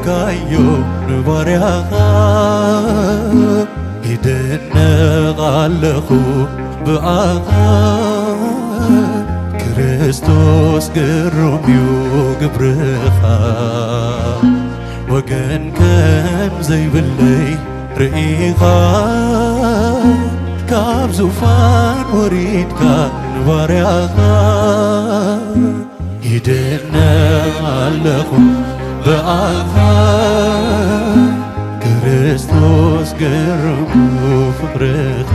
ይብካዮ ንባርያኻ ይድነቕ ኣለኹ ብኣኻ ክርስቶስ ግሩም እዩ ግብርኻ ወገን ከም ዘይብለይ ርኢኻ ካብ ዙፋን ወሪድካ ንባርያኻ ይድነቕ ኣለኹ ብኣኻ ክርስቶስ ግሩም ፍቅርኻ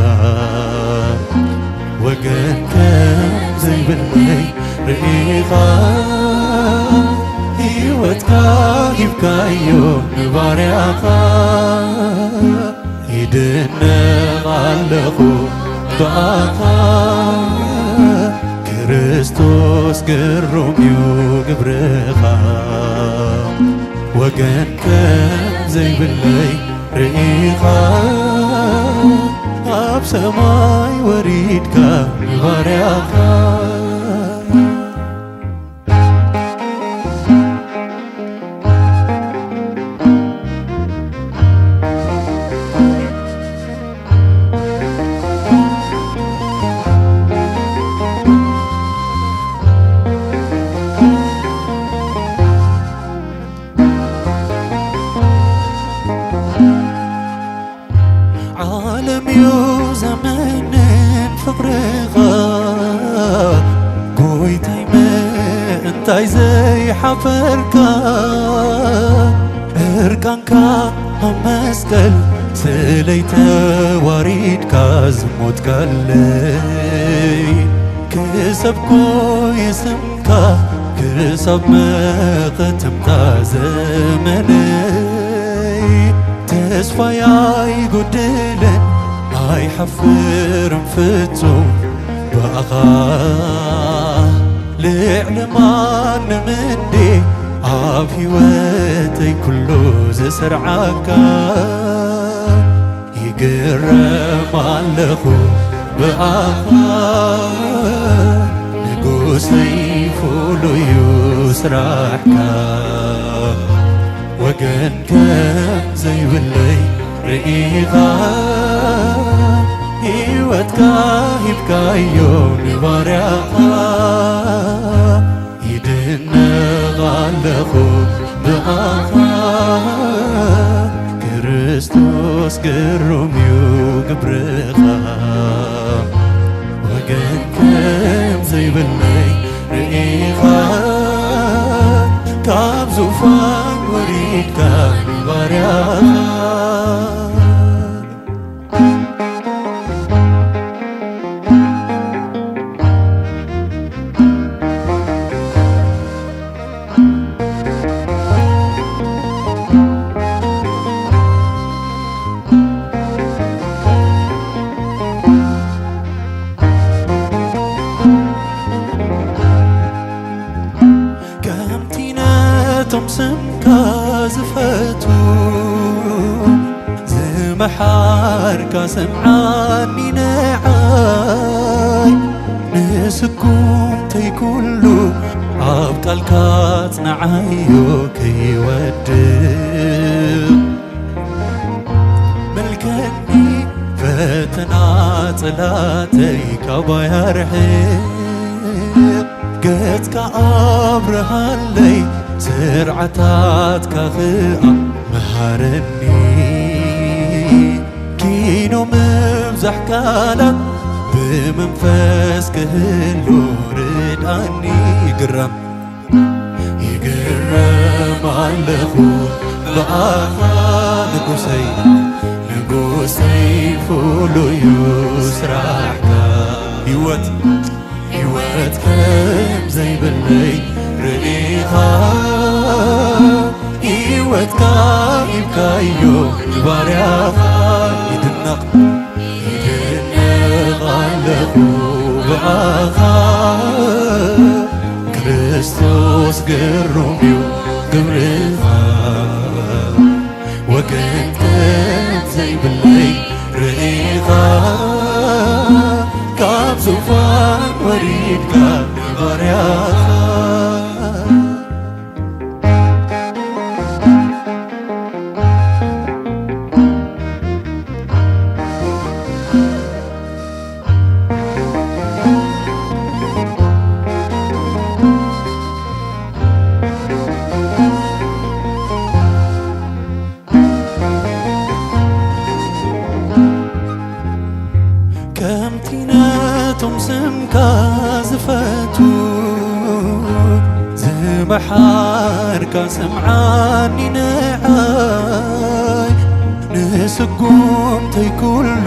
ወገን ከም ዘይብለይ ርኢኻ ሕይወትካ ሂብካዮ ንባርያኻ ይድነቕ ኣለኹ ብኣኻ ክርስቶስ ግሩም እዩ ግብርኻ ወገን ከም ዘይብለይ ርኢኻ ኣብ ሰማይ ወሪድካ ንባርያኻ ዓለም እዩ ዘመንን ፍቅርኻ ጎይታይ ምእንታይ ዘይሓፈርካ እርቃንካ ኣብ መስቀል ስለይተዋሪድካ ዝሞትካለይ ክሰብኮ የስምካ ክሳብ መኸተምታ ዘመነይ ተስፋይ ኣይጎድልን ኣይሓፍርን ፍጹም ብኣኻ ልዕሊ ማንም እንዴ ኣብ ሕይወተይ ኩሉ ዝሰርዓካ ይግረም ኣለኹ ብኣኻ ንጉሰይ ፍሉይ ስራሕካ ወገን ከም ዘይብለይ ርኢኻ ሕይወትካ ሂብካዮ ንባርያኻ ይድነቕ ኣለኹ ብኣኻ ክርስቶስ ግሩም እዩ ግብርኻ ወገን ከም ዘይብለይ ርኢኻ ካብ ዙፋን ወሪድካ ንባርያኻ ከምቲነቶም ስምካ ዝፈቱ ዝመሓርካ ስምዓኒ ንዓይ ንስኩምተይ ኩሉ ኣብ ቃልካ ጽንዓዮ ከይወድቕ መልከኒ ፈተና ጽላተይ ካባይ ኣርሕቕ ገጽካ ኣብርሃለይ ስርዓታትካ ኽኣ መሃረኒ ኪኖ ምብዛሕ ቃላት ብመንፈስ ክህሉ ርድኣኒ ይግረም ኣለኹ ብኣኻ ንጉሰይ ፍሉይ ስራሕካ ሕይወት ከም ዘይብለይ ርኢኻ ሕይወትካ ሂብካዮ ንባርያኻ ይድነቕ ኣለኹ ብኣኻ ክርስቶስ ግሩም እዩ ግብርኻ ወገን ከም ዘይብለይ ርኢኻ ካብ ዙፋን ወሪድካ ንባርያኻ ከምቲነቶም ስምካ ዝፈቱ ዝመሓርካ ስምዓኒ ንዓይ ንስጉምተይ ኩሉ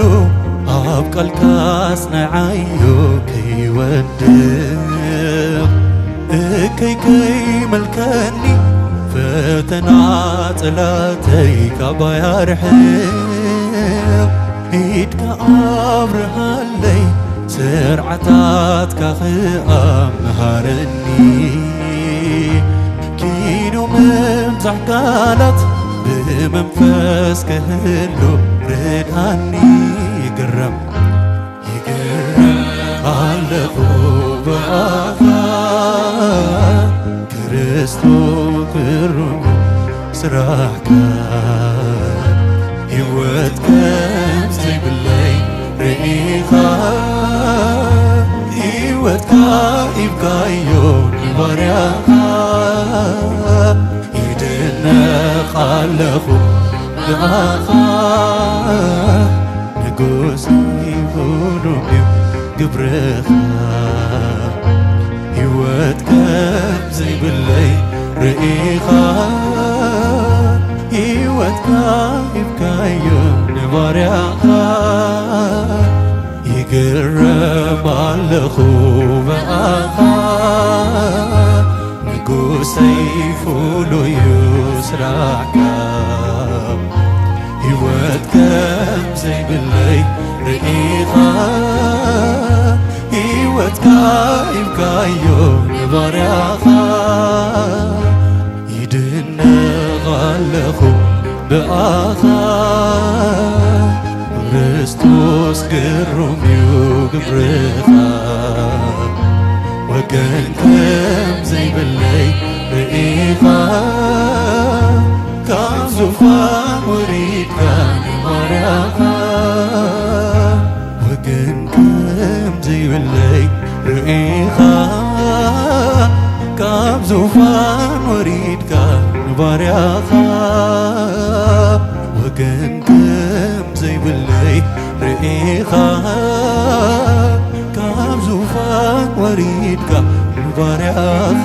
ኣብ ቃልካ ኣጽንዓዮ ከይወድቕ እከይ ከይመልከኒ ፈተና ጠላተይ ካባ ያርሕቕ ኢድካ ኣብርሃለይ ስርዓታትካ ኸኣ መሃረኒ ኪዶ ምምጻሕ ቃላት ብመንፈስ ክህሉ ርድኣኒ ይግረም ኣለኹ ብኣኻ ክርስቶስ ክሩም ስራሕካ ሕይወት ከም ዘይብለይ ርኢኻ ሕይወትካ ኢብካዮ ንባርያኻ ይድነቕ ኣለኹ ብኣኻ ንጉስ ይኹኑ እዩ ግብርኻ ሕይወት ከም ዘይብለይ ርኢኻ ሕይወትካ ሂብካዮ ንባርያኻ ይግረም ኣለኹ ብኣኻ ንጉሰይ ፍሉይ እዩ ስራሕካ ሕይወት ከም ዘይብለይ ርኢኻ ሕይወትካ ሂብካዮ ንባርያኻ ይድነቕ ኣለኹ ብኣኻ ክርስቶስ ግሩም እዩ ግብርኻ ወገን ከም ዘይብለይ ርኢኻ ካብ ዙፋን ወሪድካ ንባርያኻ ወገን ከም ዘይብለይ ርኢኻ ካብ ዙፋን ወሪድካ ንባርያኻ ወገን ከም ዘይብለይ ርኢኻ ካብ ዙፋን ወሪድካ ንባርያኻ